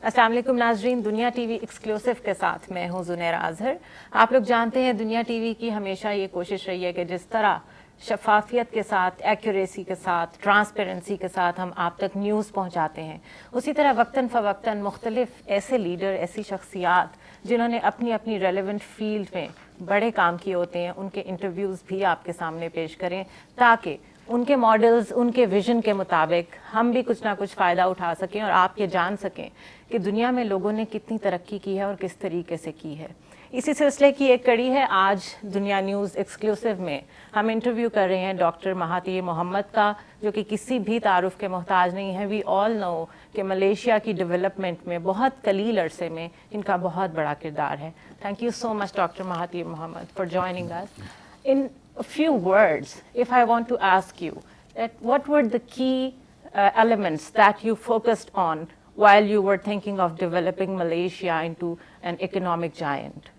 अस्सलाम वालेकुम नाज़रीन, दुनिया टीवी एक्सक्लूसिव के साथ मैं हूं ज़ुनैरा अज़हर। आप लोग जानते हैं दुनिया टीवी की हमेशा ये कोशिश रही है कि जिस तरह शफाफियत के साथ, एक्यूरेसी के साथ, ट्रांसपेरेंसी के साथ हम आप तक न्यूज़ पहुंचाते हैं, उसी तरह वक्तन फ़वक्तन मुख्तलिफ ऐसे लीडर, ऐसी शख्सियात जिन्होंने अपनी अपनी रेलेवेंट फील्ड में बड़े काम किए होते हैं, उनके इंटरव्यूज़ भी आपके सामने पेश करें ताकि उनके मॉडल्स, उनके विजन के मुताबिक हम भी कुछ ना कुछ फ़ायदा उठा सकें और आप ये जान सकें कि दुनिया में लोगों ने कितनी तरक्की की है और किस तरीके से की है। इसी सिलसिले की एक कड़ी है आज दुनिया न्यूज़ एक्सक्लूसिव में हम इंटरव्यू कर रहे हैं डॉक्टर महातीर मोहम्मद का, जो कि किसी भी तारुफ के मोहताज नहीं है। वी ऑल नो कि मलेशिया की डेवलपमेंट में बहुत कलील अरसे में इनका बहुत बड़ा किरदार है। Thank you so much doctor Mahathir Mohamad for joining us. In a few words, if I want to ask you that what were the key elements that you focused on while you were thinking of developing Malaysia into an economic giant?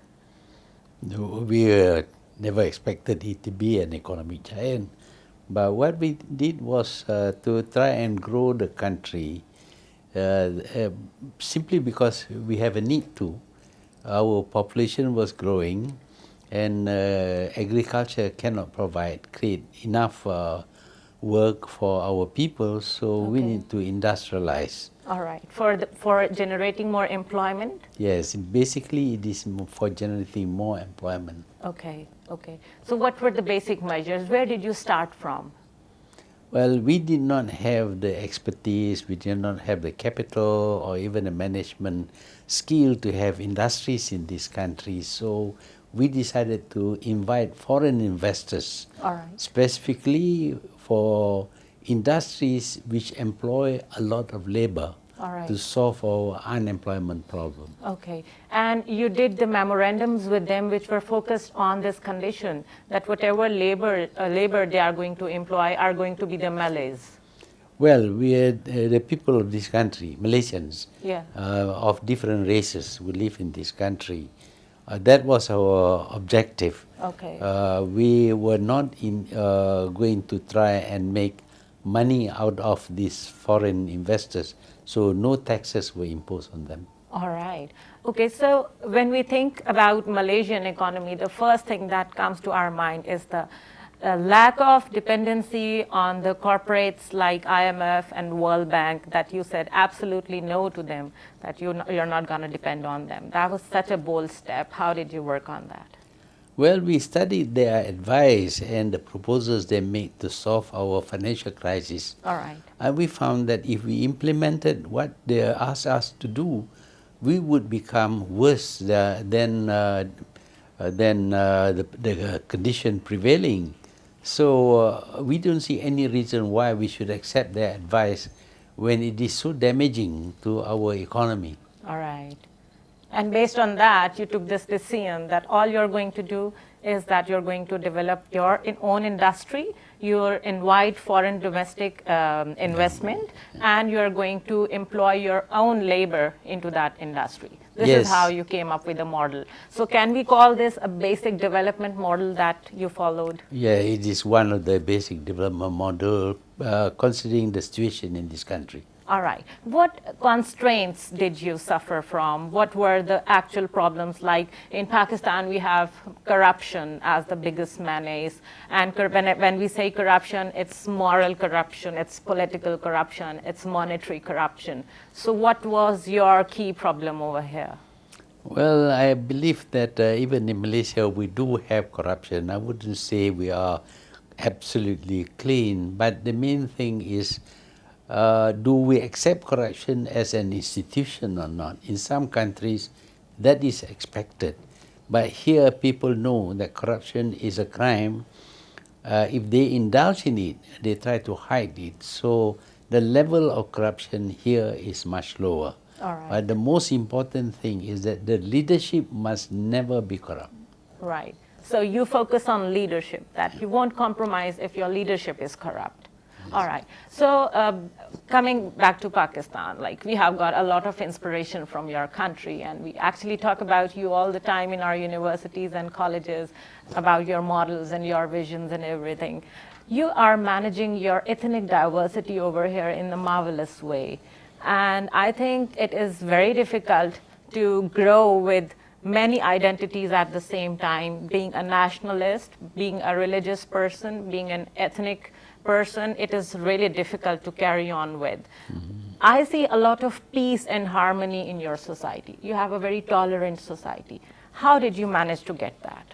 No, we never expected it to be an economic giant, but what we did was to try and grow the country simply because we have a need to. Our population was growing, and agriculture cannot create enough work for our people, so we need to industrialize. All right, for generating more employment? Yes, basically it is for generating more employment. Okay. So what were the basic measures? Where did you start from? Well, we did not have the expertise, we did not have the capital or even the management skill to have industries in this country, so we decided to invite foreign investors, specifically for industries which employ a lot of labor to solve our unemployment problem. Okay, and you did the memorandums with them which were focused on this condition that whatever labor they are going to employ are going to be the Malays. Well, we are the people of this country, Malaysians, of different races who live in this country. That was our objective. Okay. We were not going to try and make money out of these foreign investors, so no taxes were imposed on them. All right. Okay, so when we think about Malaysian economy, the first thing that comes to our mind is the lack of dependency on the corporates like IMF and World Bank, that you said absolutely no to them, that you're not going to depend on them. That was such a bold step. How did you work on that? Well, we studied their advice and the proposals they made to solve our financial crisis. All right. And we found that if we implemented what they asked us to do, we would become worse than the condition prevailing. So we don't see any reason why we should accept their advice when it is so damaging to our economy. All right. And based on that, you took this decision that all you're going to do is that you're going to develop your own industry, you'll invite foreign domestic investment, and you're going to employ your own labor into that industry. This is how you came up with the model. So can we call this a basic development model that you followed? Yeah, it is one of the basic development model considering the situation in this country. All right. What constraints did you suffer from? What were the actual problems? Like in Pakistan, we have corruption as the biggest menace. And when we say corruption, it's moral corruption, it's political corruption, it's monetary corruption. So what was your key problem over here? Well, I believe that even in Malaysia, we do have corruption. I wouldn't say we are absolutely clean, but the main thing is, do we accept corruption as an institution or not? In some countries, that is expected. But here, people know that corruption is a crime. If they indulge in it, they try to hide it. So the level of corruption here is much lower. All right. But the most important thing is that the leadership must never be corrupt. Right. So you focus on leadership, that you won't compromise if your leadership is corrupt. All right. So coming back to Pakistan, like we have got a lot of inspiration from your country, and we actually talk about you all the time in our universities and colleges about your models and your visions and everything. You are managing your ethnic diversity over here in a marvelous way. And I think it is very difficult to grow with many identities at the same time, being a nationalist, being a religious person, being an ethnic person. It is really difficult to carry on with. I see a lot of peace and harmony in your society. You have a very tolerant society. How did you manage to get that?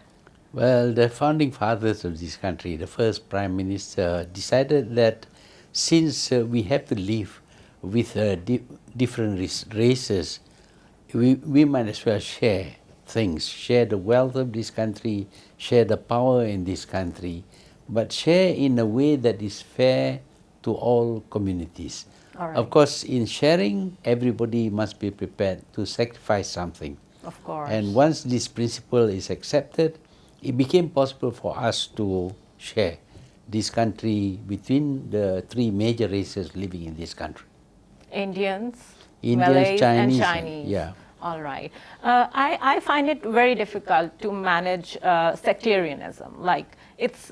Well, the founding fathers of this country, the first prime minister, decided that since we have to live with different races, we might as well share things, share the wealth of this country, share the power in this country, but share in a way that is fair to all communities. All right. Of course, in sharing, everybody must be prepared to sacrifice something. Of course. And once this principle is accepted, it became possible for us to share this country between the three major races living in this country. Indians, Indians, Malays, Chinese, and Chinese. yeah. All right. I find it very difficult to manage sectarianism. Like,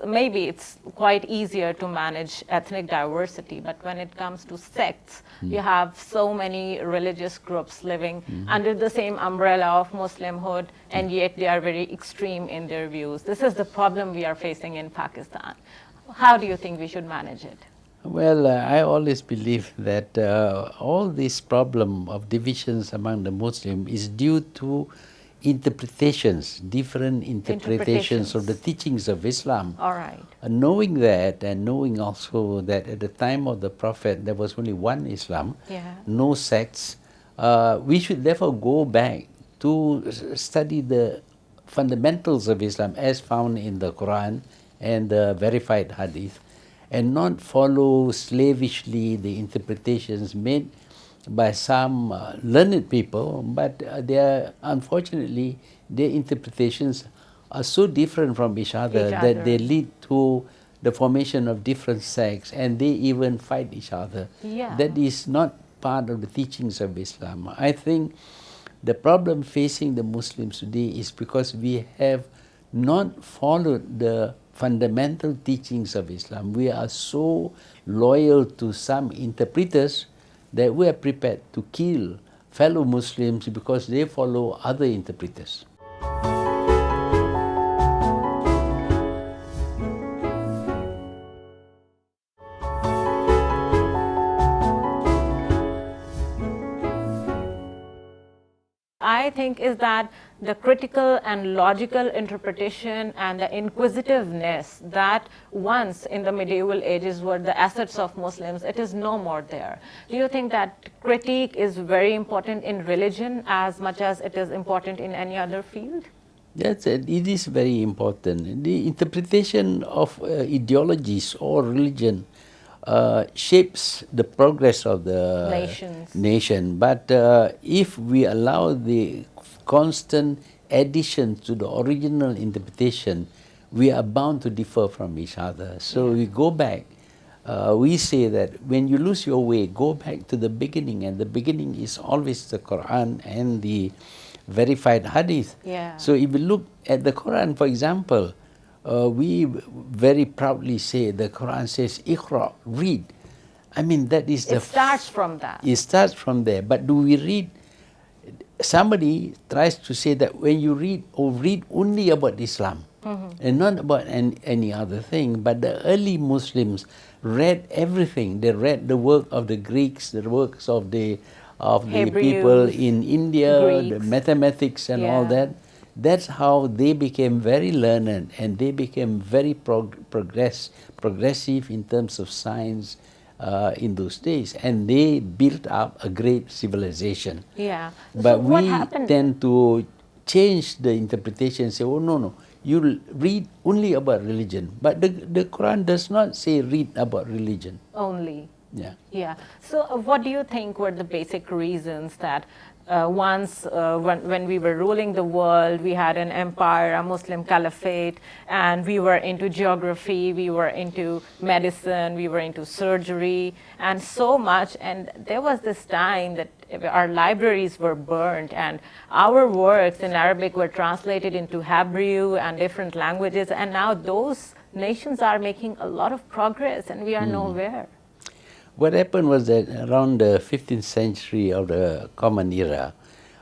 maybe it's quite easier to manage ethnic diversity, but when it comes to sects, you have so many religious groups living under the same umbrella of Muslimhood, and yet they are very extreme in their views. This is the problem we are facing in Pakistan. How do you think we should manage it? Well, I always believe that all this problem of divisions among the Muslims is due to interpretations, different interpretations of the teachings of Islam. All right. Knowing that, and knowing also that at the time of the Prophet there was only one Islam, no sects, we should therefore go back to study the fundamentals of Islam as found in the Quran and the verified Hadith, and not follow slavishly the interpretations made by some learned people, but unfortunately their interpretations are so different from each other that they lead to the formation of different sects, and they even fight each other. Yeah. That is not part of the teachings of Islam. I think the problem facing the Muslims today is because we have not followed the fundamental teachings of Islam. We are so loyal to some interpreters that we are prepared to kill fellow Muslims because they follow other interpreters. I think is that the critical and logical interpretation and the inquisitiveness that once in the medieval ages were the assets of Muslims, it is no more there. Do you think that critique is very important in religion as much as it is important in any other field? Yes, it is very important. The interpretation of ideologies or religion shapes the progress of the nation. But if we allow the constant addition to the original interpretation, we are bound to differ from each other. So we go back. We say that when you lose your way, go back to the beginning, and the beginning is always the Quran and the verified Hadith. So if we look at the Quran, for example, we very proudly say the Quran says, "Iqra," read. I mean, that is it starts from that. It starts from there. But do we read? Somebody tries to say that when you read, read only about Islam and not about any other thing. But the early Muslims read everything. They read the work of the Greeks, the works of the people in India, the mathematics and all that. That's how they became very learned, and they became very progressive in terms of science in those days, and they built up a great civilization. But so we tend to change the interpretation and say, oh no, you read only about religion. But the Quran does not say read about religion. Only. Yeah. So what do you think were the basic reasons that once when we were ruling the world, we had an empire, a Muslim caliphate, and we were into geography, we were into medicine, we were into surgery, and so much. And there was this time that our libraries were burned, and our works in Arabic were translated into Hebrew and different languages. And now those nations are making a lot of progress, and we are nowhere. What happened was that around the 15th century of the Common Era,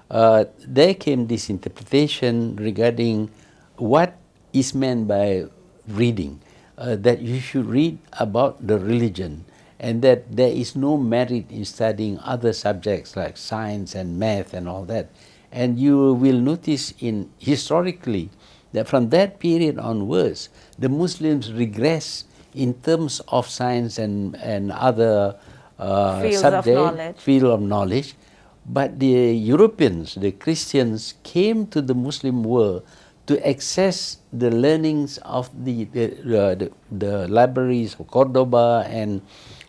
there came this interpretation regarding what is meant by reading, that you should read about the religion, and that there is no merit in studying other subjects like science and math and all that. And you will notice historically that from that period onwards, the Muslims regress in terms of science and other field of knowledge. But the Europeans, the Christians, came to the Muslim world to access the learnings of the libraries of Cordoba and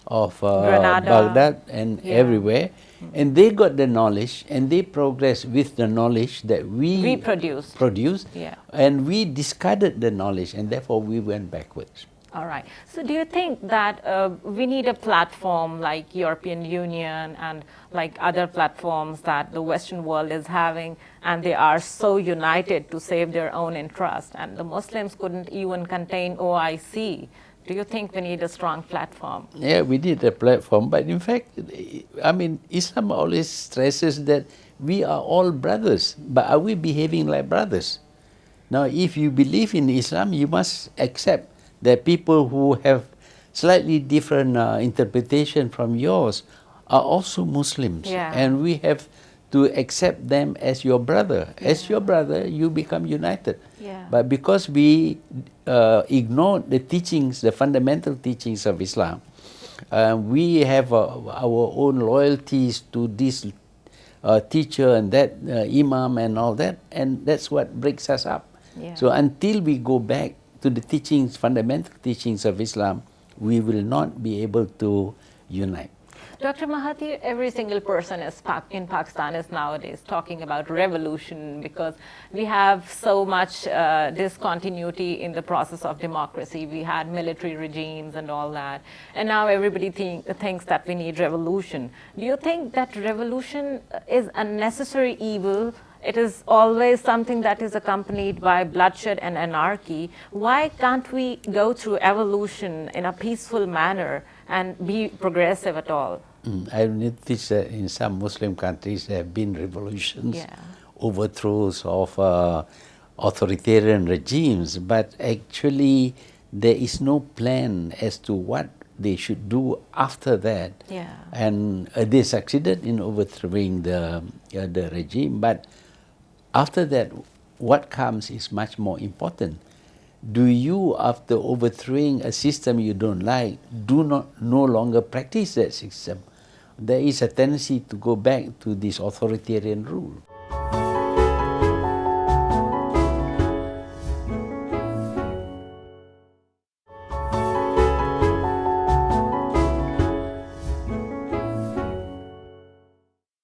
of Baghdad and everywhere. And they got the knowledge, and they progressed with the knowledge that we produced, and we discarded the knowledge, and therefore we went backwards. All right. So do you think that we need a platform like European Union and like other platforms that the Western world is having, and they are so united to save their own interest, and the Muslims couldn't even contain OIC? Do you think we need a strong platform? Yeah, we need a platform, but in fact, I mean, Islam always stresses that we are all brothers, but are we behaving like brothers? Now, if you believe in Islam, you must accept that people who have slightly different interpretation from yours are also Muslims, and we have to accept them as your brother. As your brother, you become united. But because we ignore the teachings, the fundamental teachings of Islam, we have our own loyalties to this teacher and that imam and all that, and that's what breaks us up. So until we go back to the teachings, fundamental teachings of Islam, we will not be able to unite. Dr. Mahathir, every single person in Pakistan is nowadays talking about revolution, because we have so much discontinuity in the process of democracy. We had military regimes and all that, and now everybody thinks that we need revolution. Do you think that revolution is a necessary evil? It is always something that is accompanied by bloodshed and anarchy. Why can't we go through evolution in a peaceful manner and be progressive at all? I've noticed that in some Muslim countries there have been revolutions, overthrows of authoritarian regimes, but actually there is no plan as to what they should do after that. And they succeeded in overthrowing the regime, but after that, what comes is much more important. Do you, after overthrowing a system you don't like, no longer practice that system? There is a tendency to go back to this authoritarian rule.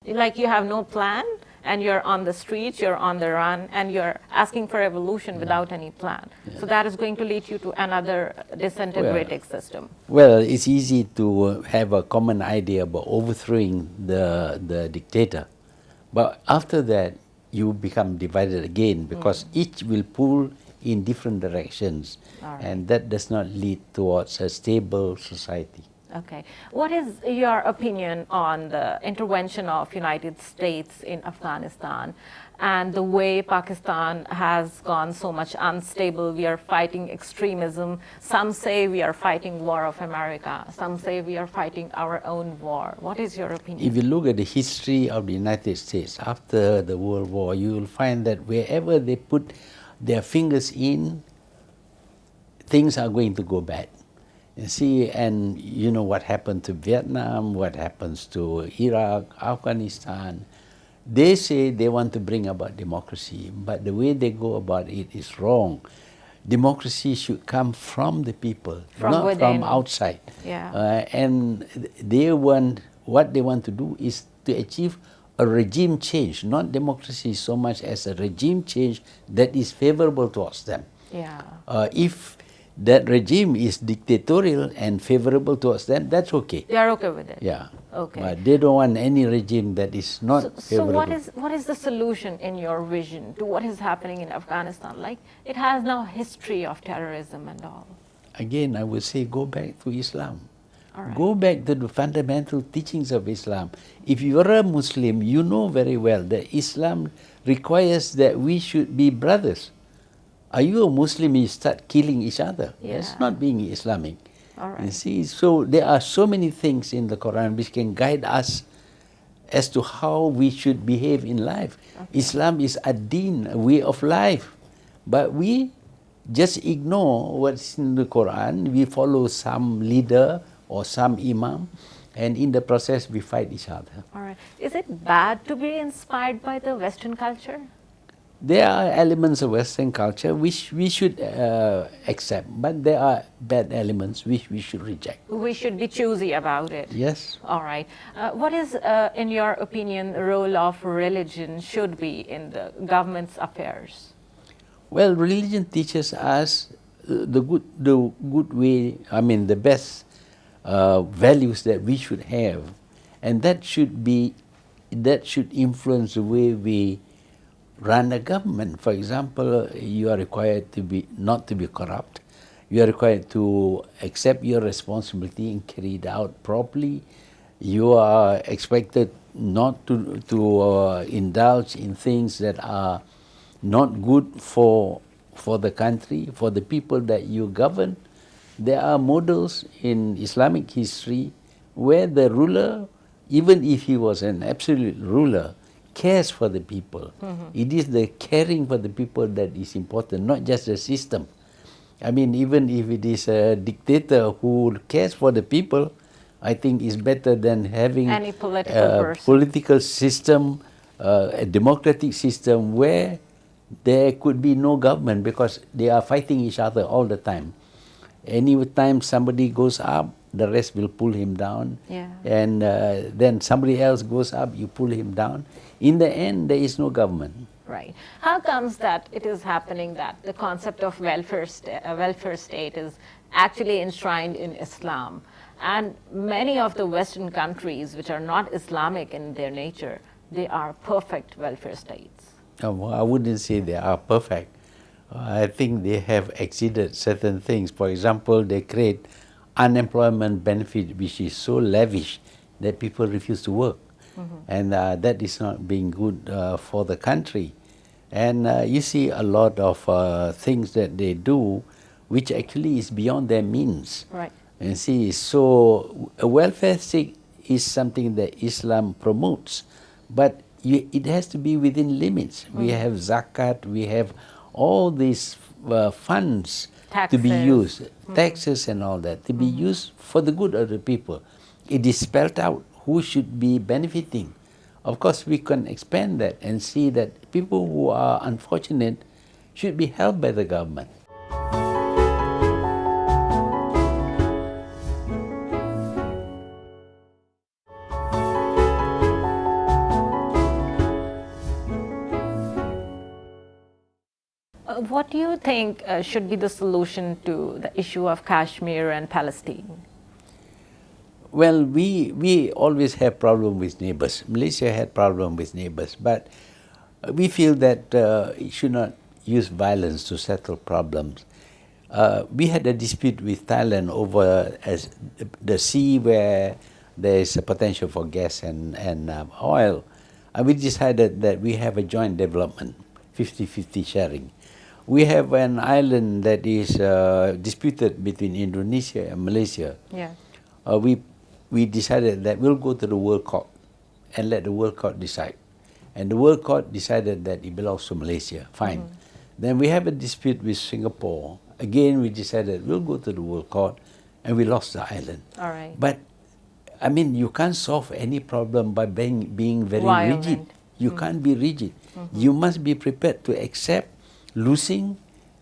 Like you have no plan, and you're on the streets, you're on the run, and you're asking for evolution without any plan. So that is going to lead you to another disintegrating system. Well, it's easy to have a common idea about overthrowing the dictator. But after that, you become divided again, because each will pull in different directions. And that does not lead towards a stable society. Okay. What is your opinion on the intervention of United States in Afghanistan and the way Pakistan has gone so much unstable? We are fighting extremism. Some say we are fighting war of America. Some say we are fighting our own war. What is your opinion? If you look at the history of the United States after the World War, you will find that wherever they put their fingers in, things are going to go bad. You see, and you know what happened to Vietnam, what happens to Iraq, Afghanistan. They say they want to bring about democracy, but the way they go about it is wrong. Democracy should come from the people, not within. from outside. And what they want to do is to achieve a regime change, not democracy so much as a regime change that is favorable towards them. If that regime is dictatorial and favorable towards them, that's okay. They are okay with it? Okay. But they don't want any regime that is not favorable. So what is the solution in your vision to what is happening in Afghanistan? Like, it has now history of terrorism and all. Again, I would say go back to Islam. Go back to the fundamental teachings of Islam. If you are a Muslim, you know very well that Islam requires that we should be brothers. Are you a Muslim, you start killing each other? That's not being Islamic. You see, so there are so many things in the Quran which can guide us as to how we should behave in life. Islam is a deen, a way of life. But we just ignore what's in the Quran. We follow some leader or some imam, and in the process we fight each other. All right. Is it bad to be inspired by the Western culture? There are elements of Western culture which we should accept, but there are bad elements which we should reject. We should be choosy about it. Yes. All right. What is, in your opinion, the role of religion should be in the government's affairs? Well, religion teaches us the good way, I mean the best values that we should have, and that should influence the way we run a government. For example, you are required to be not to be corrupt. You are required to accept your responsibility and carry it out properly. You are expected not to indulge in things that are not good for the country, for the people that you govern. There are models in Islamic history where the ruler, even if he was an absolute ruler, cares for the people. It is the caring for the people that is important, not just the system. I mean, even if it is a dictator who cares for the people, I think it's better than having any political political system, a democratic system where there could be no government because they are fighting each other all the time. Any time somebody goes up, the rest will pull him down. And then somebody else goes up, you pull him down. In the end, there is no government. Right. How comes that it is happening that the concept of welfare state is actually enshrined in Islam? And many of the Western countries which are not Islamic in their nature, they are perfect welfare states. Well, I wouldn't say they are perfect. I think they have exceeded certain things. For example, they create unemployment benefit which is so lavish that people refuse to work. And that is not being good for the country. And you see a lot of things that they do which actually is beyond their means. Right. And see, so a welfare state is something that Islam promotes, but it has to be within limits. We have zakat, we have all these funds to be used, taxes and all that, to be used for the good of the people. It is spelled out who should be benefiting. Of course, we can expand that and see that people who are unfortunate should be helped by the government. What do you think should be the solution to the issue of Kashmir and Palestine? Well, we always have problem with neighbors. Malaysia had problem with neighbors, but we feel that it should not use violence to settle problems. We had a dispute with Thailand over the sea where there is a potential for gas and oil. And we decided that we have a joint development, 50-50 sharing. We have an island that is disputed between Indonesia and Malaysia. We decided that we'll go to the World Court and let the World Court decide. And the World Court decided that it belongs to Malaysia. Fine. Then we have a dispute with Singapore. Again, we decided we'll go to the World Court, and we lost the island. All right. But, I mean, you can't solve any problem by being very rigid. You can't be rigid. You must be prepared to accept losing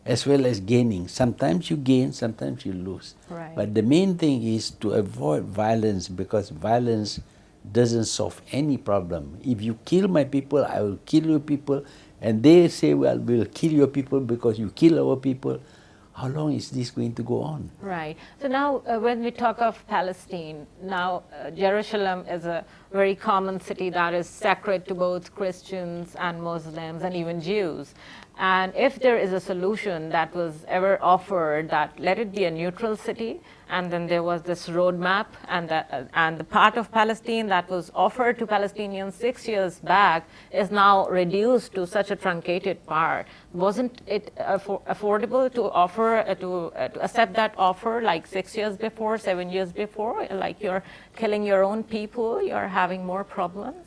as well as gaining. Sometimes you gain, sometimes you lose. Right. But the main thing is to avoid violence, because violence doesn't solve any problem. If you kill my people, I will kill your people. And they say, well, we'll kill your people because you kill our people. How long is this going to go on? Right. So now when we talk of Palestine, now Jerusalem is a very common city that is sacred to both Christians and Muslims and even Jews. And if there is a solution that was ever offered, that let it be a neutral city, and then there was this roadmap, and the part of Palestine that was offered to Palestinians 6 years back is now reduced to such a truncated part. Wasn't it affordable to offer to accept that offer like 6 years before, 7 years before? Like you're killing your own people, you're having more problems.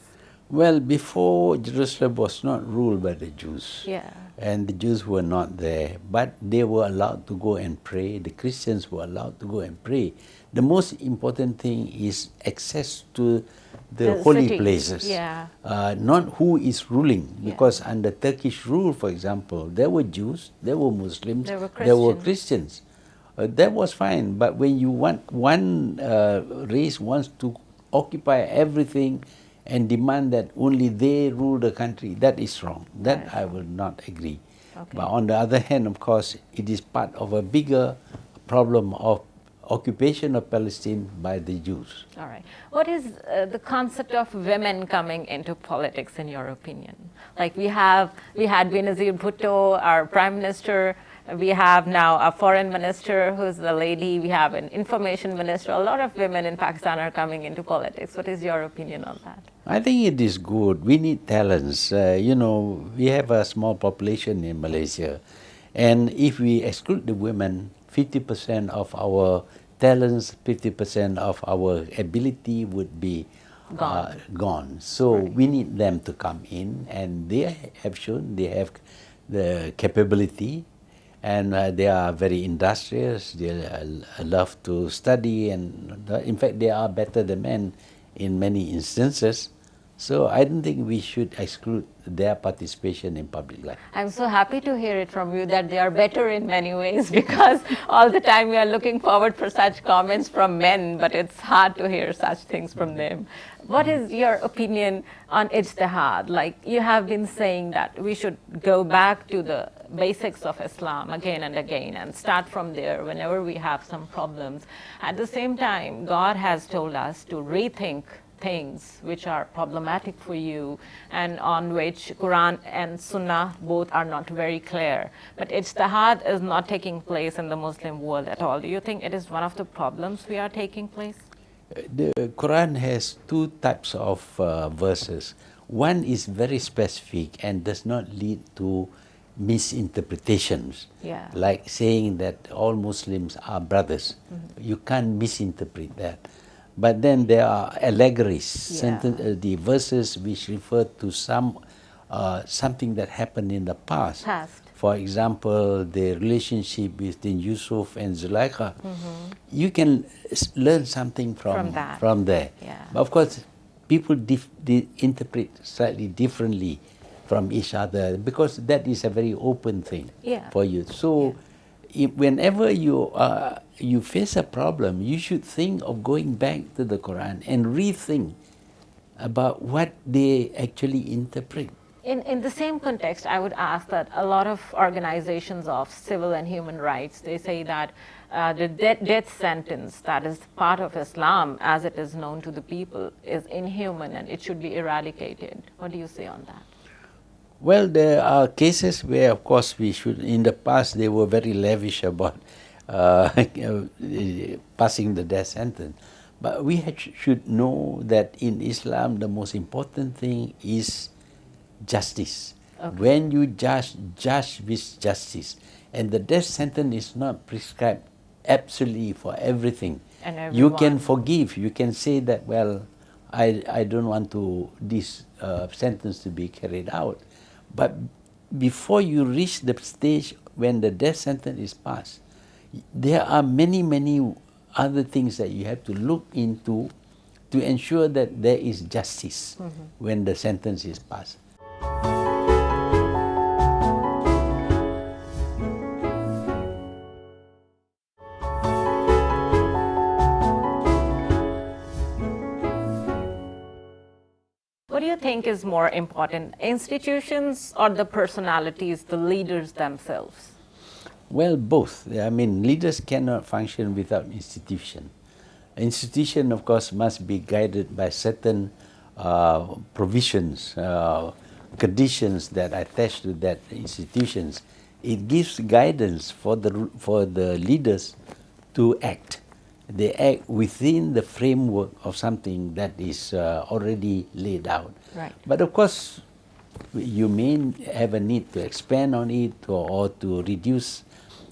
Well, before Jerusalem was not ruled by the Jews. Yeah. And the Jews were not there, but they were allowed to go and pray. The Christians were allowed to go and pray. The most important thing is access to the holy city. places, Yeah. not who is ruling. Because under Turkish rule, for example, there were Jews, there were Muslims, there were Christians. That was fine, but when you want one race wants to occupy everything and demand that only they rule the country, that is wrong. That I will not agree. Okay. But on the other hand, of course, it is part of a bigger problem of occupation of Palestine by the Jews. All right. What is the concept of women coming into politics, in your opinion? Like we had Benazir Bhutto, our prime minister. We have now a foreign minister who's a lady. We have an information minister. A lot of women in Pakistan are coming into politics. What is your opinion on that? I think it is good. We need talents. We have a small population in Malaysia. And if we exclude the women, 50% of our talents, 50% of our ability would be gone. So we need them to come in, and they have shown they have the capability. And they are very industrious, they love to study, and in fact they are better than men in many instances. So I don't think we should exclude their participation in public life. I'm so happy to hear it from you that they are better in many ways, because all the time we are looking forward for such comments from men, but it's hard to hear such things from them. What is your opinion on ijtihad? Like you have been saying that we should go back to the basics of Islam again and again and start from there whenever we have some problems. At the same time, God has told us to rethink things which are problematic for you and on which Quran and Sunnah both are not very clear. But ijtihad is not taking place in the Muslim world at all. Do you think it is one of the problems we are taking place? The Quran has two types of verses. One is very specific and does not lead to misinterpretations, like saying that all Muslims are brothers. You can't misinterpret that. But then there are allegories, the verses which refer to something that happened in the past. For example, the relationship between Yusuf and Zulaikha. You can learn something from there. But of course, people interpret slightly differently from each other, because that is a very open thing for you. So whenever you face a problem, you should think of going back to the Quran and rethink about what they actually interpret. In the same context, I would ask that a lot of organizations of civil and human rights, they say that the death sentence that is part of Islam as it is known to the people is inhuman and it should be eradicated. What do you say on that? Well, there are cases where, of course, we should. In the past, they were very lavish about passing the death sentence. But we should know that in Islam, the most important thing is justice. When you judge with justice. And the death sentence is not prescribed absolutely for everything. You can forgive. You can say that, well, I don't want this sentence to be carried out. But before you reach the stage when the death sentence is passed, there are many, many other things that you have to look into to ensure that there is justice when the sentence is passed. What do you think is more important, institutions or the personalities, the leaders themselves? Well, both. I mean, leaders cannot function without institution. Institution, of course, must be guided by certain provisions, conditions that are attached to that institutions. It gives guidance for the leaders to act. They act within the framework of something that is already laid out. Right. But of course, you may have a need to expand on it or to reduce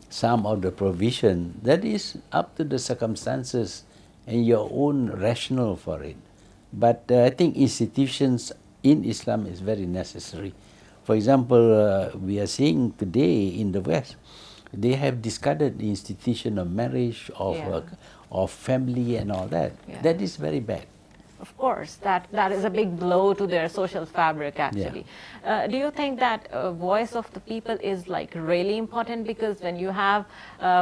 some of the provision. That is up to the circumstances and your own rationale for it. But I think institutions in Islam is very necessary. For example, we are seeing today in the West, they have discarded the institution of marriage, of family and all that. Yeah. That is very bad. Of course, that is a big blow to their social fabric, actually. Do you think that voice of the people is like really important? Because when you have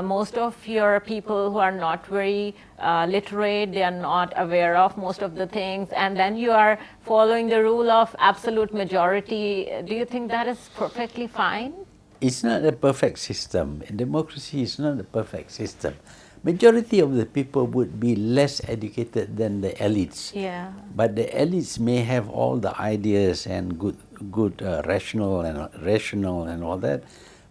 most of your people who are not very literate, they are not aware of most of the things, and then you are following the rule of absolute majority, do you think that is perfectly fine? It's not a perfect system. Democracy is not a perfect system. Majority of the people would be less educated than the elites. Yeah. But the elites may have all the ideas and good rational and all that.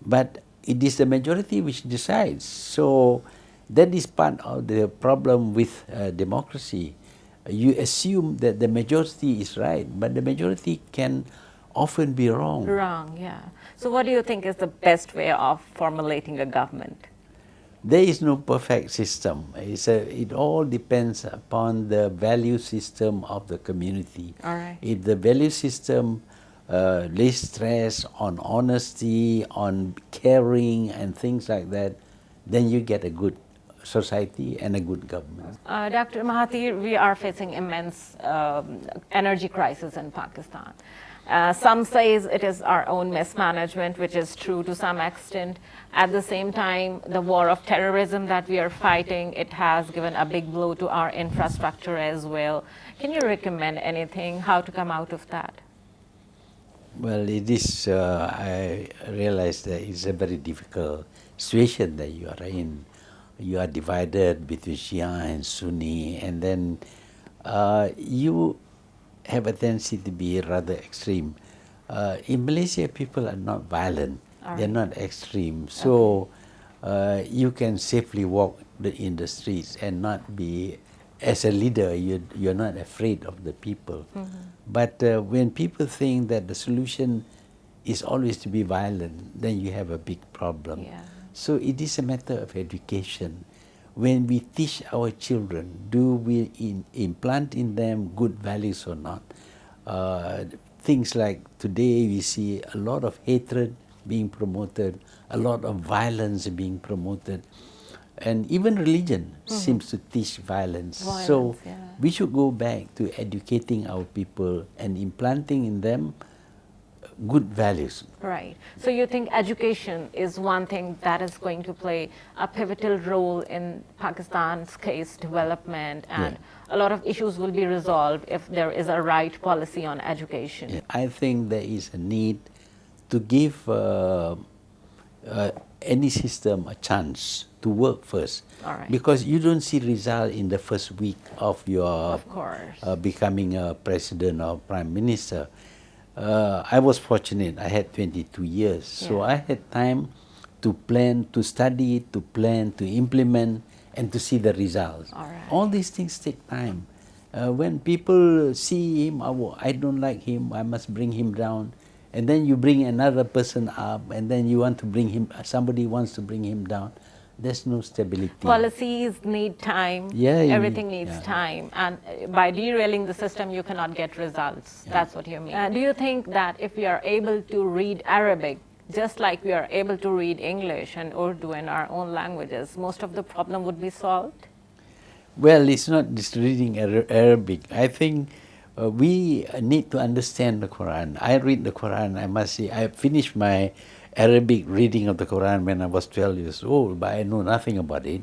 But it is the majority which decides. So that is part of the problem with democracy. You assume that the majority is right, but the majority can often be wrong. Wrong, yeah. So what do you think is the best way of formulating a government? There is no perfect system. It all depends upon the value system of the community. All right. If the value system lays stress on honesty, on caring and things like that, then you get a good society and a good government. Dr. Mahathir, we are facing immense energy crisis in Pakistan. Some says it is our own mismanagement, which is true to some extent. At the same time, the war of terrorism that we are fighting, it has given a big blow to our infrastructure as well. Can you recommend anything, how to come out of that? Well, it is, I realize that it's a very difficult situation that you are in. You are divided between Shia and Sunni, and then you have a tendency to be rather extreme. In Malaysia, people are not violent. They're not extreme. So you can safely walk in the streets and not be, as a leader, you're not afraid of the people. But when people think that the solution is always to be violent, then you have a big problem. Yeah. So it is a matter of education. When we teach our children, do we implant in them good values or not? Things like today we see a lot of hatred being promoted, a lot of violence being promoted, and even religion seems to teach violence. So yeah. we should go back to educating our people and implanting in them good values. Right. So you think education is one thing that is going to play a pivotal role in Pakistan's case development, and a lot of issues will be resolved if there is a right policy on education. I think there is a need to give any system a chance to work first. All right. Because you don't see result in the first week of your Of course. becoming a president or prime minister. I was fortunate. I had 22 years. So I had time to plan, to study, to plan, to implement, and to see the results. All right. All these things take time. When people see him, I don't like him, I must bring him down. And then you bring another person up, and then you want to bring him, somebody wants to bring him down. There's no stability. Policies need time. Everything needs time. And by derailing the system, you cannot get results. That's what you mean. Do you think that if we are able to read Arabic, just like we are able to read English and Urdu in our own languages, most of the problem would be solved? Well, it's not just reading Arabic. I think we need to understand the Quran. I read the Quran, I must say. I finished my Arabic reading of the Quran when I was 12 years old, but I know nothing about it.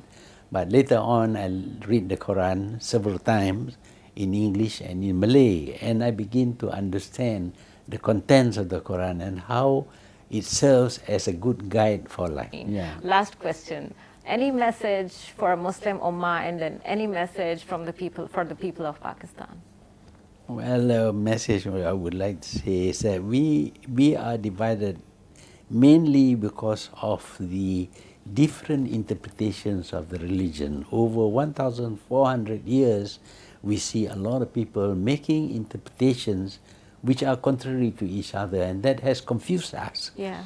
But later on, I read the Quran several times in English and in Malay, and I begin to understand the contents of the Quran and how it serves as a good guide for life. Last question. Any message for Muslim Ummah, and then any message from the people, for the people of Pakistan? Well, the message what I would like to say is that we are divided mainly because of the different interpretations of the religion. Over 1,400 years, we see a lot of people making interpretations which are contrary to each other, and that has confused us. Yeah.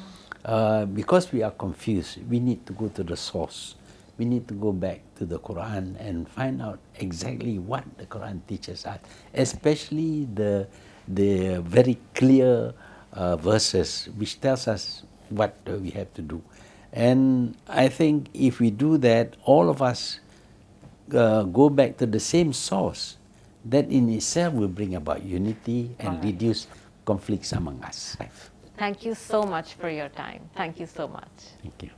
Because we are confused, we need to go to the source. We need to go back to the Quran and find out exactly what the Quran teaches us, especially the very clear verses which tells us what we have to do. And I think if we do that, all of us go back to the same source, that in itself will bring about unity and Alright. reduce conflicts among us. Thank you so much for your time. Thank you so much. Thank you.